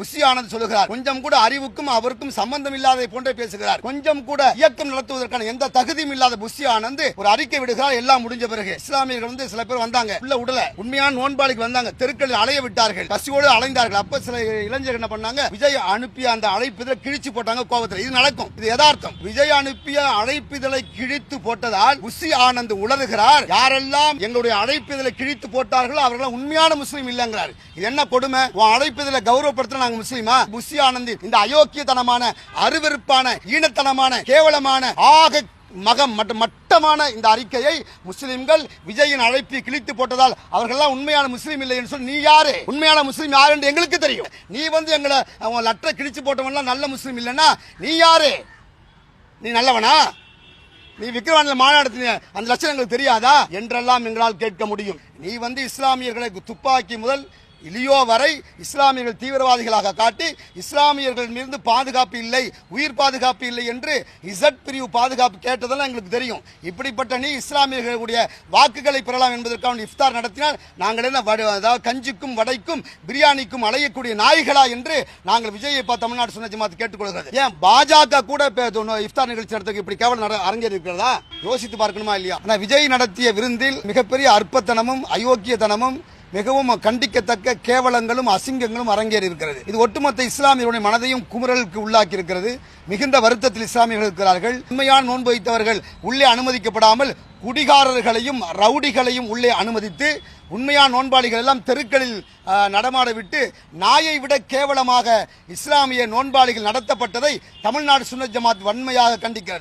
Bussy Anand சொல்லுகிறார். கொஞ்சம் கூட அறிவுக்கும் அவருக்கும் சம்பந்தம் இல்லாத போன்றே பேசுகிறார். கொஞ்சம் கூட இயக்கம் நடத்துவதற்கான எந்த தகுதியும் இல்லாத புஷி ஆனந்த் ஒரு அறிக்கை விடுகிறார். எல்லாம் முடிஞ்ச பிறகு இஸ்லாமியர்கள் சில பேர் வந்தாங்க, உள்ள உடல உண்மையான நோன்பாளிக்கு வந்தாங்க, தெருக்களில் அலைய விட்டார்கள், பசியோடு அலைந்தார்கள். அப்ப சில இளைஞர்கள் என்ன பண்ணாங்க, விஜய் அனுப்பிய அந்த அழைப்பிதழை கிழிச்சு போட்டாங்க கோபத்தில். இது நடக்கும், இது யதார்த்தம். விஜய் அனுப்பிய அழைப்பிதழை கிழித்து போட்டதால் புஷி ஆனந்த் உளறுகிறார். யாரெல்லாம் எங்களுடைய அழைப்பிதழை கிழித்து போட்டார்களோ அவர்கள் உண்மையான முஸ்லீம் இல்லங்கிறார். இது என்ன கொடுமை? உன் அழைப்பிதழை கௌரவப்படுத்த நாங்க முஸ்லீமா? புஷி ஆனந்த் இந்த அயோக்கியத்தனமான, அருவருப்பான, ஈனத்தனமான, கேவலமான, ஆக மட்டமான இந்த அறிக்கையை முஸ்லிம்கள் விஜயின் அழைப்பை கிழித்து போட்டதால் அவர்கள் உண்மையான முஸ்லீம் இல்லை என்று சொல்லி, நீ யாரு? உண்மையான முஸ்லீம் யாரு என்று எங்களுக்கு தெரியும். நீ எங்களை லெட்டரை கிழிச்சு போட்டவன் நல்ல முஸ்லீம் இல்லைன்னா நீ யாரு? நீ நல்லவனா? நீ விக்கிரவாண்டில் மாநாடு அந்த லட்சம் எங்களுக்கு தெரியாதா என்றெல்லாம் எங்களால் கேட்க முடியும். நீ இஸ்லாமியர்களை துப்பாக்கி முதல் இலியோ வரை இஸ்லாமியர்கள் தீவிரவாதிகளாக காட்டி இஸ்லாமியர்கள் மீது பாதுகாப்பு இல்லை, உயிர் பாதுகாப்பு இல்லை என்று இசட் பிரிவு பாதுகாப்பு கேட்டதெல்லாம் எங்களுக்கு தெரியும். இப்படிப்பட்ட நீ இஸ்லாமியர்களுடைய வாக்குகளை பெறலாம் என்பதற்காக இஃப்தார் நடத்தினால் நாங்கள் என்ன கஞ்சிக்கும் வடைக்கும் பிரியாணிக்கும் அலையக்கூடிய நாய்களா என்று நாங்கள் விஜயை தமிழ்நாடு சுன்னத் ஜமாத் கேட்டுக்கொள்கிறது. ஏன் பாஜக கூட இஃப்தார் நிகழ்ச்சி நடத்த இப்படி கேவலம் அரங்கேறி இருக்கிறதா? யோசித்து பார்க்கணுமா இல்லையா? ஆனால் விஜய் நடத்திய விருந்தில் மிகப்பெரிய அற்பத்தனமும் அயோக்கியத்தனமும் மிகவும் கண்டிக்கத்தக்க கேவலங்களும் அசிங்கங்களும் அரங்கேறி இருக்கிறது. இது ஒட்டுமொத்த இஸ்லாமியர்களுடைய மனதையும் குமுறலுக்கு உள்ளாக்கி இருக்கிறது. மிகுந்த வருத்தத்தில் இஸ்லாமியர்கள் இருக்கிறார்கள். உண்மையான நோன்பு வைத்தவர்கள் உள்ளே அனுமதிக்கப்படாமல் குடிகாரர்களையும் ரவுடிகளையும் உள்ளே அனுமதித்து உண்மையான நோன்பாளிகள் எல்லாம் தெருக்களில் நடமாட விட்டு நாயை விட கேவலமாக இஸ்லாமிய நோன்பாளிகள் நடத்தப்பட்டதை தமிழ்நாடு சுன்னத் ஜமாத் வன்மையாக கண்டிக்கிறது.